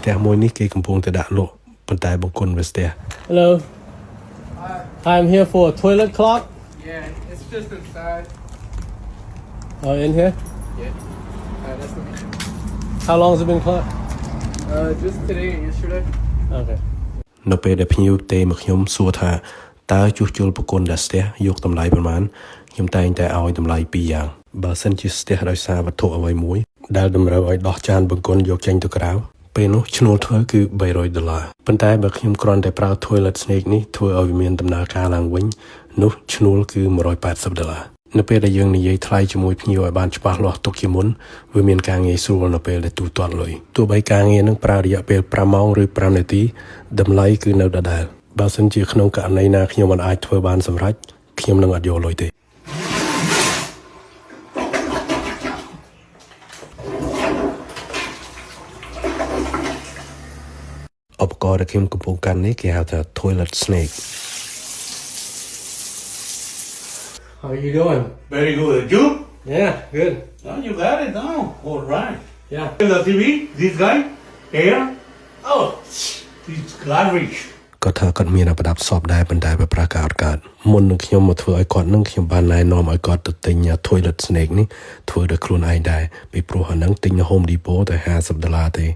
ផ្ទះមួយនេះគេកំពុងតែដាក់លក់ប៉ុន្តែបង្គន់វាស្ទះ Hello. I'm here for a toilet clock. Yeah, it's just inside. Oh, in here? Yeah. That's the mission. How long has it been clocked? Just today and yesterday. Okay. នៅពេលដែលភ្ញៀវទេមកខ្ញុំសួរថាតើជួសជុលបង្គន់ដែលស្ទះយកតម្លៃប្រមាណខ្ញុំតែងតែឲ្យតម្លៃពីរយ៉ាងបើសិនជាស្ទះដោយសារវត្ថុអ្វីមួយដែលតម្រូវឲ្យដោះចានបង្គន់យកចេញទៅក្រៅពេលនោះឈ្នួលធ្វើគឺ$300ប៉ុន្តែបើខ្ញុំគ្រាន់តែប្រើ toilet snake នេះធ្វើឲ្យវាមានដំណើរការឡើងវិញនោះឈ្នួលគឺ$180នៅពេលដែលយើងនិយាយថ្លៃជាមួយភ្ញៀវឲ្យបានច្បាស់លាស់ទុកជាមុនវាមានការងាយស្រួលនៅពេលដែលទូទាត់លុយទោះបីការងារនឹងប្រើរយៈពេល5ម៉ោងឬ5នាទីតម្លៃគឺនៅដដែលបើសិនជាក្នុងករណីណាខ្ញុំមិនអាចធ្វើបានសម្រេចខ្ញុំនឹងអត់យកលុយទេឧបករណ៍ដែលខ្ញុំកំពុងកាន់នេះគេហៅថា toilet snake How are you doing? Very good. You? Yeah, good. Oh, you got it now. All right. Yeah. The TV, this guy, here. Oh, it's garbage. គាត់ថាគាត់មានប្រដាប់សពដែរប៉ុន្តែវាប្រាកដកើតមុននឹងខ្ញុំមកធ្វើឲ្យគាត់នឹងខ្ញុំបានណែនាំឲ្យគាត់ទៅទិញ toilet snake នេះធ្វើដោយខ្លួនឯងដែរពីព្រោះអានឹងទិញនៅ Home Depot តែ$50ទេ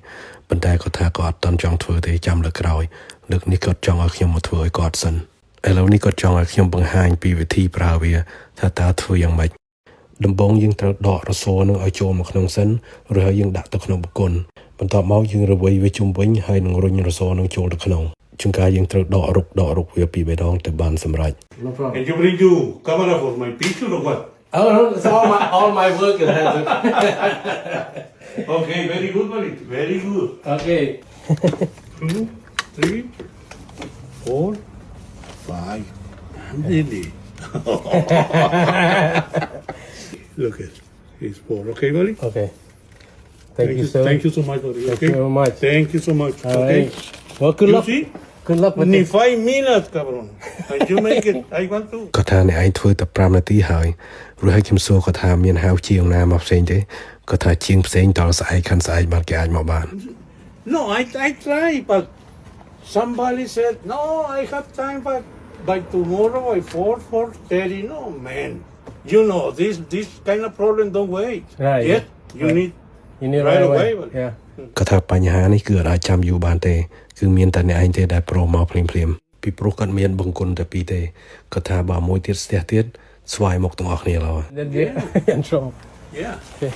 ប៉ុន្តែគាត់ថាគាត់អត់តន់ចង់ធ្វើទេចាំលើកក្រោយលើកនេះគាត់ចង់ឲ្យខ្ញុំមកធ្វើឲ្យគាត់សិនឥឡូវនេះគាត់ចង់ឲ្យខ្ញុំបង្ហាញពីវិធីប្រើវាថាតើធ្វើយ៉ាងម៉េចដំបូងយើងត្រូវដករស័រនឹងឲ្យចូលមកក្នុងសិនឬហើយយើងដាក់ទៅក្នុងបង្គន់បន្ទាប់មកយើងរវៃវាជុំវិញហើយនឹងរុញរស័រនឹងចូលទៅក្នុងជួនកាលយើងត្រូវដករុកវាពីរដងទៅបានសម្រេច No problem. And you bring you camera for my picture or what? Oh, no, it's all my work is has it. Okay, very good, buddy. Very good. Okay. 2, 3, 4, 5. Really? Look at it's 4. Okay, buddy? Okay. Thank you, sir. Thank you so much, buddy. Thank Okay? you very much. Thank you so much. All Okay? right. Well, good You luck. see? Good luck with Only it. 5 minutes, cabron. And you make it. I want to. គាត់ថាអ្នកឯងធ្វើតែ5នាទីហើយរួចហើយខ្ញុំសួរគាត់ថាមានហៅជាងណាមកផ្សេងទេគាត់ថាជាងផ្សេងដល់ស្អែកខាន់ស្អែកបានគេអាចមកបាន No, I try, but somebody said, no, I have time, but by tomorrow by 4:30. No, man. You know, this kind of problem don't wait. Right, Yet, yeah. you Right. need You need right right away. away. Yeah. គាត់ថាបញ្ហានេះគឺអាចចាំយូរបានទេគឺមានតែអ្នកឯងទេដែលប្រូមកភ្លាមពីព្រោះគាត់មានបង្គន់តែពីរទេគាត់ថាបើមួយទៀតស្ទះទៀតស្វាយមកទាំងអស់គ្នាឡើយ Then in trouble. Yeah. Okay.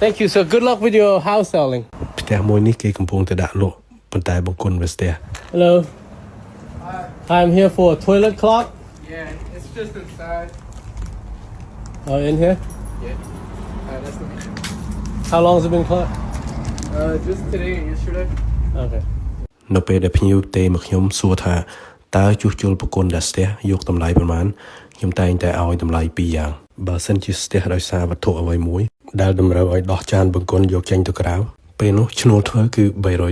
Thank you, sir. Good luck with your house selling. ផ្ទះមួយនេះគេកំពុងតែដាក់លក់ប៉ុន្តែបង្គន់វាស្ទះ Hello. I'm here for a toilet clock. Yeah, it's just inside. Oh, in here? Yeah. That's the mission. How long has it been clocked? Just today and yesterday. Okay. នៅពេលដែលភ្ញៀវទេមកខ្ញុំសួរថាតើជួសជុលបង្គន់ដែលស្ទះយកតម្លៃប្រមាណខ្ញុំតែងតែឲ្យតម្លៃពីរយ៉ាងបើសិនជាស្ទះដោយសារវត្ថុអ្វីមួយដែលតម្រូវឲ្យដោះចានបង្គន់យកចេញទៅក្រៅពេលនោះឈ្នួលធ្វើគឺ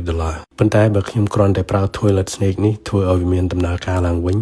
$300ប៉ុន្តែបើខ្ញុំគ្រាន់តែប្រើ toilet snake នេះធ្វើឲ្យវាមានដំណើរការឡើងវិញ